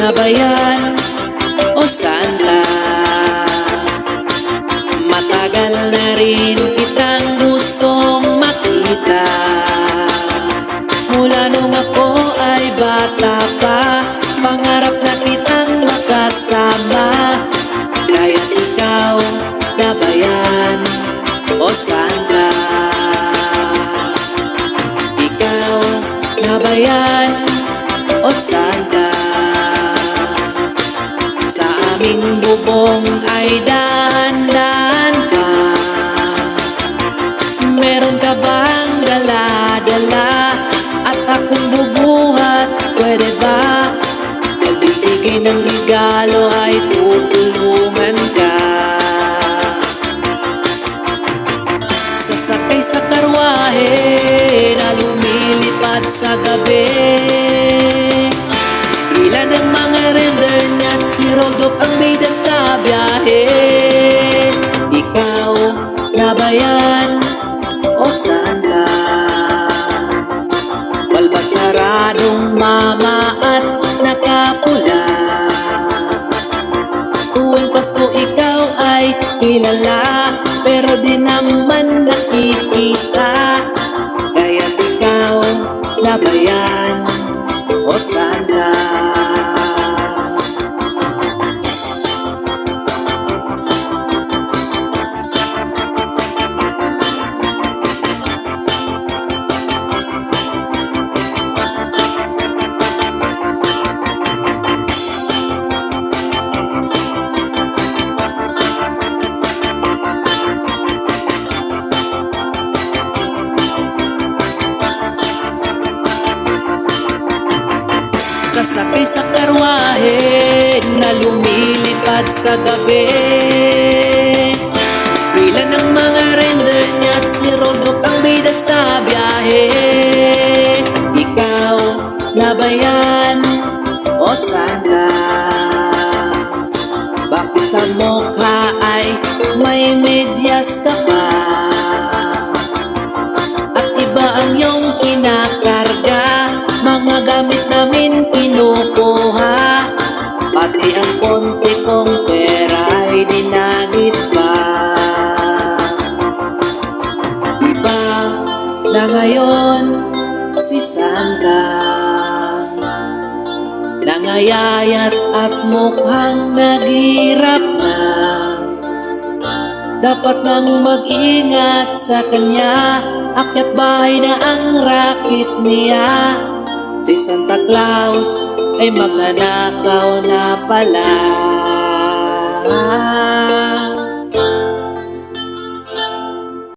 na ba yan o Santa? Matagal na rin kitang gustong makita. Mula nung ako ay bata pa, pangarap na kitang makasama. Kaya't ikaw na ba yan o Santa? Ikaw na ba yan o Santa? Sa aming bubong ay dahan-dahan pa. Meron ka bang dala-dala at akong bubuhat? Pwede ba? Pagbibigay ng regalo ay tutulungan ka. Sasakay sa karwahe na lumilipad sa gabi. Ilan ang mga render niya't si Rodolph ang bida sa biyahe. Ikaw na ba yan o Santa? Balbasaradong mama at nakapula. Tuwing Pasko ikaw ay kilala, pero di naman nakikita. Kaya't ikaw na ba yan o Santa? Sasakay sa karwahe na lumilipad sa gabi. Ilan ang mga render niya't si Rodolph ang bida sa biyahe. Ikaw na ba yan o Santa? Bakit sa mukha ay may medyas ka pa? At iba ang iyong kinakarga, mga gamit namin kinukuha. Pati ang konti kong pera ay dinagit pa. Iba na ngayon si Santa, nangayayat at mukhang naghirap na. Dapat nang mag-ingat sa kanya, akyat bahay na ang racket niya. Si Santa Claus ay magnanakaw na pala.